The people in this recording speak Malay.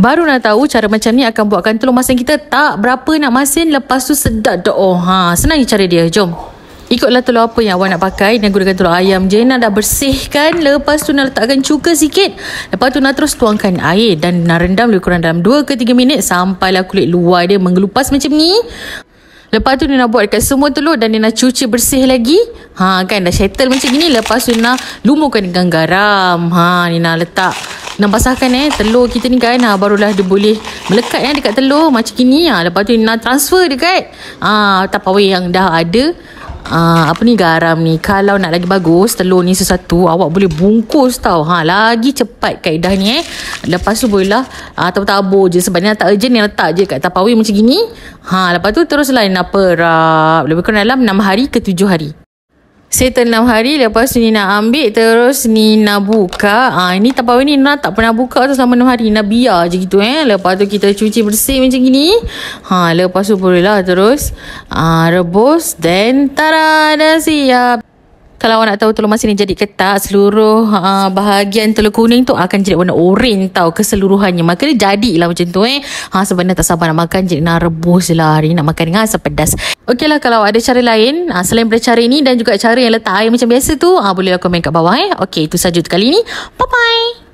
Baru nak tahu cara macam ni akan buatkan telur masin kita tak berapa nak masin, lepas tu sedap dah. Senang je cara dia. Jom. Ikutlah telur apa yang awak nak pakai. Dan gunakan telur ayam je. Nak dah bersihkan. Lepas tu nak letakkan cuka sikit. Lepas tu nak terus tuangkan air. Dan nak rendam lebih kurang dalam 2 ke 3 minit. Sampailah kulit luar dia menggelupas macam ni. Lepas tu dia nak buat dekat semua telur. Dan dia nak cuci bersih lagi. Kan dah settle macam ni. Lepas tu nak lumurkan dengan garam. Ni nak letak. Nak basahkan telur kita ni kan. Barulah dia boleh melekat dekat telur macam gini. Lepas tu nak transfer dekat Tupperware yang dah ada garam ni. Kalau nak lagi bagus telur ni satu-satu, awak boleh bungkus tau. Lagi cepat kaedah ni Lepas tu bolehlah tabur-tabur je. Sebab ni tak urgent, ni letak je kat Tupperware macam gini. Lepas tu teruslah nak perap lebih kurang dalam 6 hari ke 7 hari. Settle 6 hari. Lepas tu ni nak ambil. Terus ni nak buka. Ini Tupperware ni nak tak pernah buka tu selama 6 hari. Nak biar je gitu Lepas tu kita cuci bersih macam gini. Lepas tu bolehlah terus rebus. Dan tada, dah siap. Kalau awak nak tahu telur masin ni jadi ketak, seluruh bahagian telur kuning tu akan jadi warna oren tau keseluruhannya. Maka dia jadilah macam tu sebenarnya tak sabar nak makan. Jadi nak rebus lah hari ni, nak makan dengan asam pedas. Okey lah, kalau ada cara lain selain daripada cara ini dan juga cara yang letak air macam biasa tu, bolehlah komen kat bawah Okey, itu saja untuk kali ni. Bye bye.